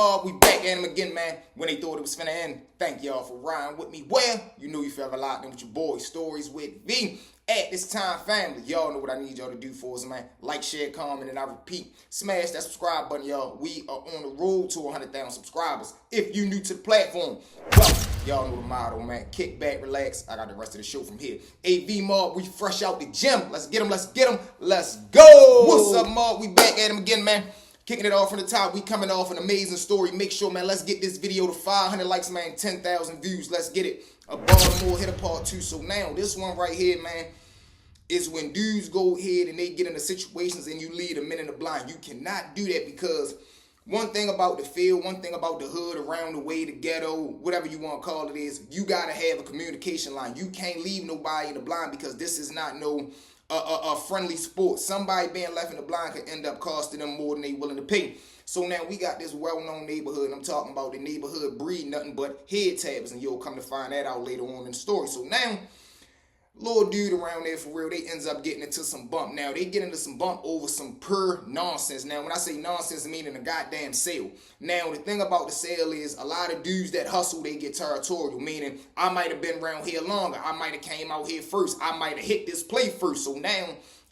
mob, we back at him again, man. When they thought it was finna end. Thank y'all for riding with me. Well, you know you forever locked in with your boy, Stories with V. At this time, family, y'all know what I need y'all to do for us, man. Like, share, comment, and I repeat, smash that subscribe button, y'all. We are on the road to 100,000 subscribers. If you new to the platform, well, y'all know the motto, man. Kick back, relax. I got the rest of the show from here. AV Mob, we fresh out the gym. Let's get him, let's get him, let's go. What's up, Mob? We back at him again, man. Kicking it off from the top, we coming off an amazing story. Make sure, man, let's get this video to 500 likes, man, 10,000 views. Let's get it. A Baltimore hit a part 2. So now, this one right here, man, is when dudes go ahead and they get into situations and you lead a men in the blind. You cannot do that because one thing about the field, one thing about the hood, around the way, the ghetto, whatever you want to call it is, you got to have a communication line. You can't leave nobody in the blind because this is not no a friendly sport. Somebody being left in the blind could end up costing them more than they willing to pay. So now we got this well-known neighborhood, and I'm talking about the neighborhood breed nothing but head tabs, and you'll come to find that out later on in the story. So now, little dude around there, for real, they ends up getting into some bump. Now, they get into some bump over some pure nonsense. Now, when I say nonsense, I mean in a goddamn sale. Now, the thing about the sale is a lot of dudes that hustle, they get territorial, meaning I might have been around here longer. I might have came out here first. I might have hit this play first. So now,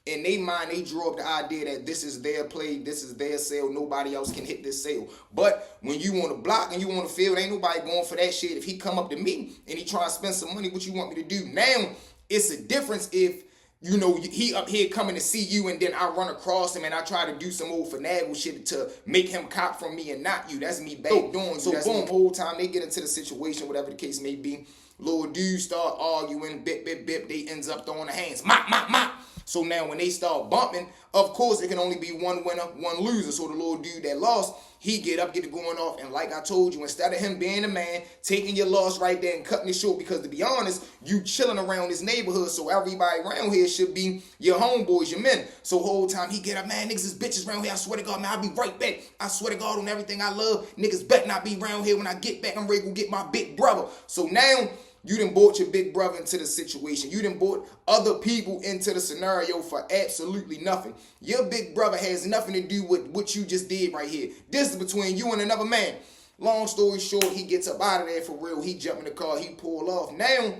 in their mind, they drew up the idea that this is their play, this is their sale, nobody else can hit this sale. But when you want to block and you want to field, ain't nobody going for that shit. If he come up to me and he try to spend some money, what you want me to do? Now, it's a difference if, you know, he up here coming to see you and then I run across him and I try to do some old finagle shit to make him cop from me and not you. That's me back doing. So boom, whole time they get into the situation, whatever the case may be, little dudes start arguing, bip, bip, bip, they ends up throwing the hands, mop, mop, mop. So now when they start bumping, of course it can only be one winner, one loser. So the little dude that lost, he get up, get it going off, and like I told you, instead of him being a man, taking your loss right there and cutting it short, because to be honest, you chilling around this neighborhood, so everybody around here should be your homeboys, your men. So whole time he get up, man, niggas is bitches around here, I swear to God, man, I'll be right back. I swear to God on everything I love, niggas better not be around here. When I get back, I'm ready to go get my big brother. So now, you done brought your big brother into the situation. You done brought other people into the scenario for absolutely nothing. Your big brother has nothing to do with what you just did right here. This is between you and another man. Long story short, he gets up out of there for real. He jump in the car. He pull off. Now,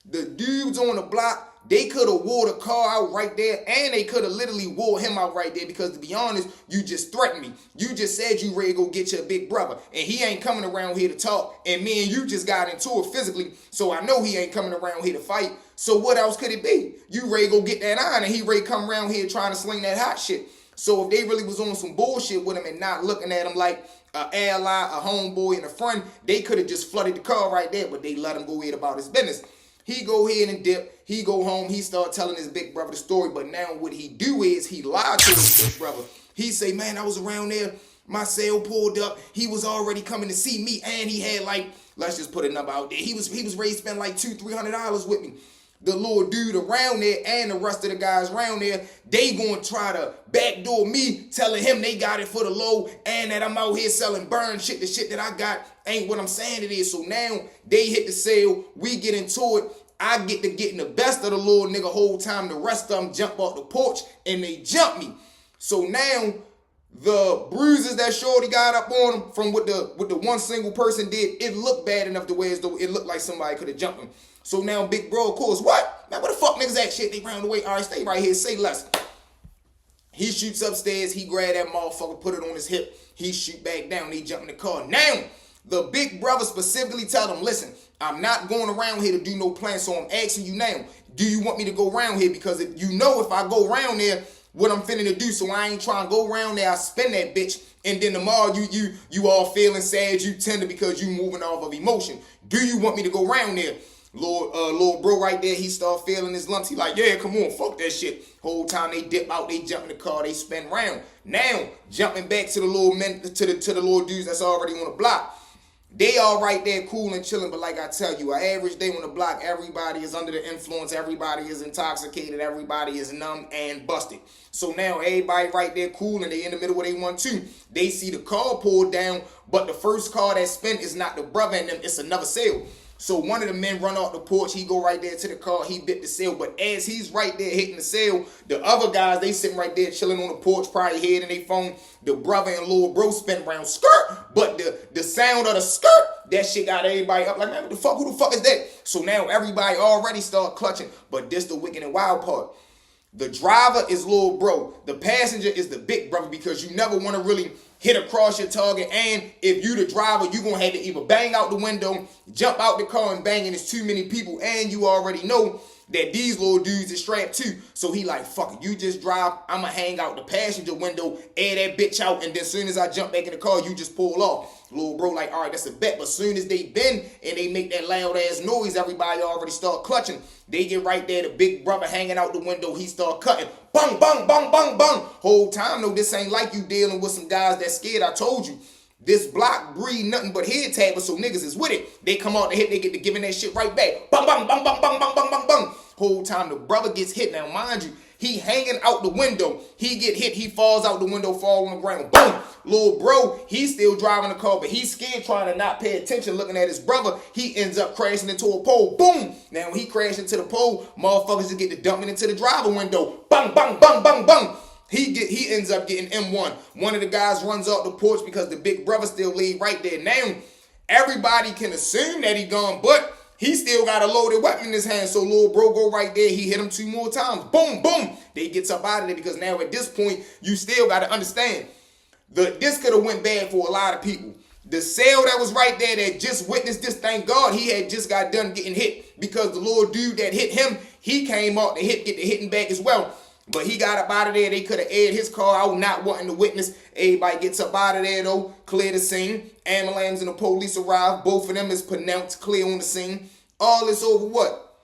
the dudes on the block, they could have wore the car out right there, and they could have literally wore him out right there because, to be honest, you just threatened me. You just said you ready to go get your big brother, and he ain't coming around here to talk, and me and you just got into it physically, so I know he ain't coming around here to fight. So what else could it be? You ready to go get that iron, and he ready to come around here trying to sling that hot shit. So if they really was on some bullshit with him and not looking at him like an ally, a homeboy, and a friend, they could have just flooded the car right there, but they let him go ahead about his business. He go ahead and dip. He go home. He start telling his big brother the story. But now what he do is he lied to his big brother. He say, man, I was around there. My sale pulled up. He was already coming to see me. And he had like, let's just put a number out there. He was ready to spend like $200-$300 with me. The little dude around there and the rest of the guys around there, they gonna try to backdoor me, telling him they got it for the low and that I'm out here selling burn shit. The shit that I got ain't what I'm saying it is. So now they hit the sale. We get into it. I get to getting the best of the little nigga whole time. The rest of them jump off the porch and they jump me. So now the bruises that Shorty got up on him from what the one single person did, it looked bad enough the way as though it looked like somebody could have jumped him. So now big bro, of course, what? Man, where the fuck niggas at? Shit, they round the way. All right, stay right here, say less. He shoots upstairs. He grab that motherfucker, put it on his hip. He shoot back down. They jump in the car. Now, the big brother specifically tell them, listen, I'm not going around here to do no plan, so I'm asking you now, do you want me to go around here? Because if you know if I go around there, what I'm finna to do, so I ain't trying to go around there, I spin that bitch, and then tomorrow you all feeling sad, you tender because you moving off of emotion. Do you want me to go around there? Little bro right there, he start feeling his lumps. He like, yeah, come on, fuck that shit. Whole time they dip out, they jump in the car, they spin around. Now, jumping back to the little men, to the little dudes that's already on the block. They all right there cool and chilling, but like I tell you, an average day on the block, everybody is under the influence, everybody is intoxicated, everybody is numb and busted. So now everybody right there cool and they in the middle where they want to. They see the car pulled down, but the first car that spent is not the brother and them, it's another sale. So one of the men run off the porch. He go right there to the car. He bit the cell. But as he's right there hitting the cell, the other guys, they sitting right there chilling on the porch, probably head in their phone. The brother and little bro spin around skirt. But the sound of the skirt, that shit got everybody up like, man, what the fuck? Who the fuck is that? So now everybody already start clutching. But this the wicked and wild part. The driver is little bro. The passenger is the big brother, because you never want to really hit across your target. And if you the driver, you going to have to either bang out the window, jump out the car and bang, and it's too many people. And you already know that these little dudes is strapped too. So he like, fuck it, you just drive. I'm going to hang out the passenger window, air that bitch out. And then as soon as I jump back in the car, you just pull off. Little bro like, all right, that's a bet. But as soon as they bend and they make that loud ass noise, everybody already start clutching. They get right there, the big brother hanging out the window, he start cutting. Bang, bang, bang, bang, bang. Whole time, though, this ain't like you dealing with some guys that scared. I told you, this block breed nothing but head tappers, so niggas is with it. They come out the hit, they get to giving that shit right back. Bang, bang, bang, bang, bang, bang, bang, bang, bang. Whole time, the brother gets hit. Now, mind you, he hanging out the window. He get hit, he falls out the window, fall on the ground. Boom! Little bro, he's still driving the car, but he's scared, trying to not pay attention, looking at his brother. He ends up crashing into a pole. Boom! Now, when he crashed into the pole, motherfuckers just get to dumping into the driver window. Bang, bang, bang, bang, bang. He ends up getting M1. One of the guys runs off the porch because the big brother still laid right there. Now, everybody can assume that he gone, but he still got a loaded weapon in his hand. So little bro go right there. He hit him 2 more times. Boom, boom. They gets up out of there, because now at this point, you still got to understand, this could have went bad for a lot of people. The cell that was right there that just witnessed this, thank God he had just got done getting hit, because the little dude that hit him, he came out to get the hitting back as well. But he got up out of there. They could have aired his car out, not wanting to witness. Everybody gets up out of there, though. Clear the scene. Ambulance and the police arrive. Both of them is pronounced clear on the scene. All this over what?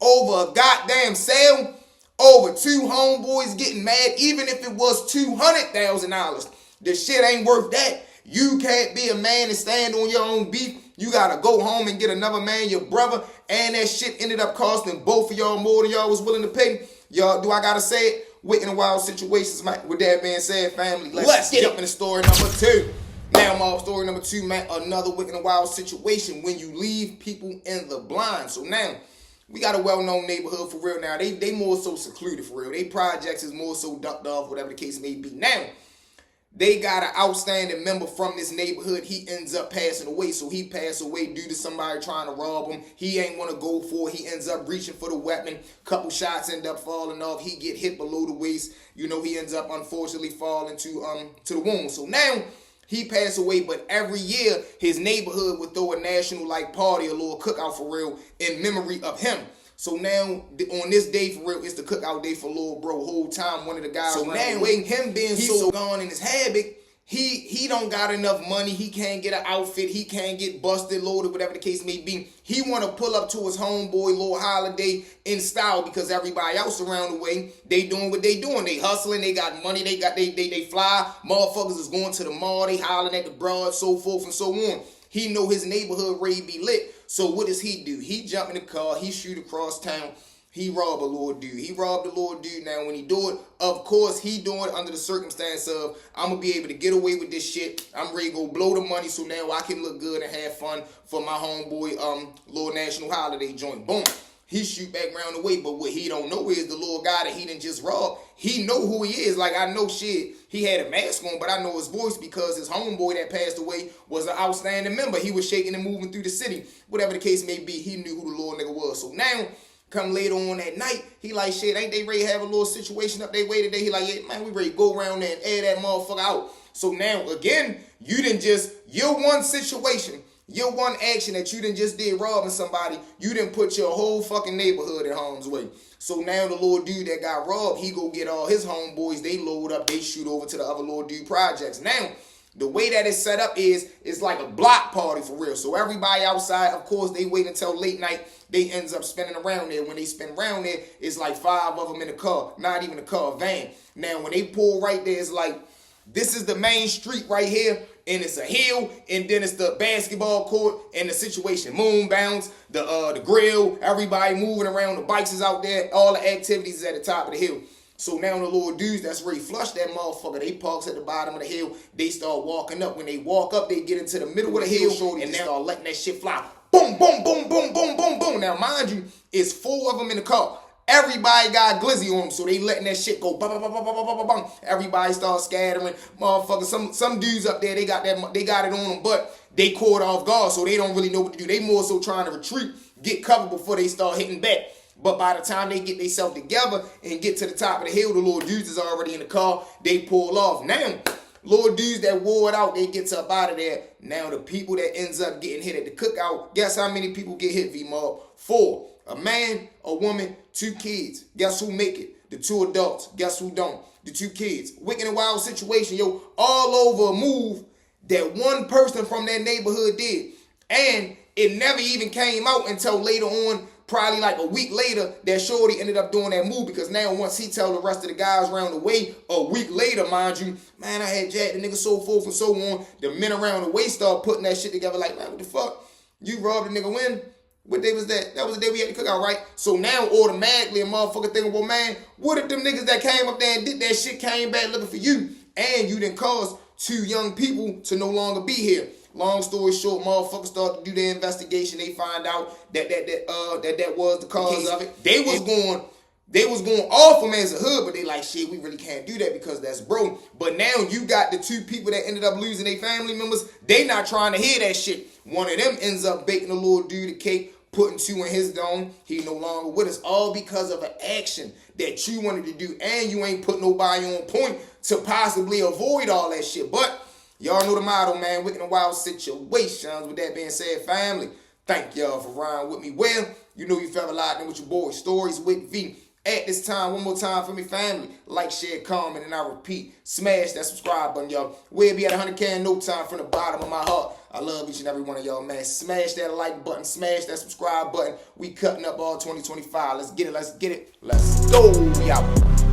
Over a goddamn sale? Over 2 homeboys getting mad, even if it was $200,000. The shit ain't worth that. You can't be a man and stand on your own beef. You got to go home and get another man, your brother. And that shit ended up costing both of y'all more than y'all was willing to pay. Y'all, do I gotta say it? Wicked and wild situations, man. With that being said, family, let's get up in the story number 2. Now, my story number 2, man, another wicked and wild situation when you leave people in the blind. So now, we got a well-known neighborhood for real now. They more so secluded for real. They projects is more so ducked off, whatever the case may be. Now, they got an outstanding member from this neighborhood. He ends up passing away. So he passed away due to somebody trying to rob him. He ain't want to go for it. He ends up reaching for the weapon. Couple shots end up falling off. He get hit below the waist. You know, he ends up unfortunately falling to the wound. So now he passed away, but every year his neighborhood would throw a national like party, a little cookout for real in memory of him. So now, on this day, for real, it's the cookout day for little bro. Whole time, one of the guys so now, away. Him being so gone in his habit, he don't got enough money. He can't get an outfit. He can't get busted, loaded, whatever the case may be. He want to pull up to his homeboy little holiday in style, because everybody else around the way, they doing what they doing. They hustling. They got money. They fly. Motherfuckers is going to the mall. They hollering at the broad, so forth and so on. He know his neighborhood ready be lit. So what does he do? He jump in the car. He shoot across town. He rob a little dude. He robbed a little dude. Now, when he do it, of course, he doing it under the circumstance of, I'm going to be able to get away with this shit. I'm ready to go blow the money so now I can look good and have fun for my homeboy little national holiday joint. Boom. He shoot back round the way, but what he don't know is the little guy that he done just robbed, he know who he is. Like, I know shit, he had a mask on, but I know his voice because his homeboy that passed away was an outstanding member. He was shaking and moving through the city. Whatever the case may be, he knew who the little nigga was. So now, come later on that night, he like, shit, ain't they ready to have a little situation up their way today? He like, yeah, man, we ready to go around there and air that motherfucker out. So now, again, you didn't just, your one situation, your one action that you done just did robbing somebody, you done put your whole fucking neighborhood in harm's way. So now the little dude that got robbed, he go get all his homeboys, they load up, they shoot over to the other little dude projects. Now, the way that it's set up is, it's like a block party for real. So everybody outside, of course, they wait until late night. They ends up spinning around there. When they spin around there, it's like 5 of them in a car. Not even a car, a van. Now, when they pull right there, it's like, this is the main street right here, and it's a hill, and then it's the basketball court, and the situation, moon bounce, the grill, everybody moving around, the bikes is out there, all the activities is at the top of the hill. So now the little dudes that's ready to flush that motherfucker, they parks at the bottom of the hill, they start walking up. When they walk up, they get into the middle of the hill, and they start letting that shit fly. boom, boom, boom, boom, boom, boom, boom. Now, mind you, it's 4 of them in the car. Everybody got glizzy on them, so they letting that shit go. Bum, bum, bum, bum, bum, bum, bum. Everybody starts scattering. Motherfuckers, some dudes up there, they got it on them, but they caught off guard, so they don't really know what to do. They more so trying to retreat, get covered before they start hitting back. But by the time they get themselves together and get to the top of the hill, the little dudes is already in the car. They pull off. Now, little dudes that wore it out, they get up out of there. Now, the people that ends up getting hit at the cookout, guess how many people get hit, V-Mob? 4. A man, a woman, 2 kids. Guess who make it? The 2 adults. Guess who don't? The 2 kids. Wicked and wild situation, yo. All over a move that one person from that neighborhood did. And it never even came out until later on, probably like a week later, that shorty ended up doing that move, because now once he tell the rest of the guys around the way, a week later, mind you, man, I had jacked the nigga so forth and so on. The men around the way start putting that shit together like, man, what the fuck? You robbed a nigga when? What day was that? That was the day we had to cook out, right? So now automatically a motherfucker thinking, well, man, what if them niggas that came up there and did that shit came back looking for you, and you done caused 2 young people to no longer be here? Long story short, motherfuckers start to do their investigation. They find out that was the cause of it. They was going off them as a hood, but they like, shit, we really can't do that because that's bro. But now you got the 2 people that ended up losing their family members. They not trying to hear that shit. One of them ends up baking a little dude a cake, putting 2 in his dome. He no longer with us, all because of an action that you wanted to do, and you ain't put nobody on point to possibly avoid all that shit. But y'all know the motto, man. Wicked and wild situations. With that being said, family, thank y'all for riding with me. Well, you know you fell locked in with your boy, Stories with V. At this time, one more time for me, family. Like, share, comment, and I repeat, smash that subscribe button, y'all. We'll be at 100K in no time, from the bottom of my heart. I love each and every one of y'all, man. Smash that like button, smash that subscribe button. We cutting up all 2025. Let's get it, let's get it. Let's go. We out.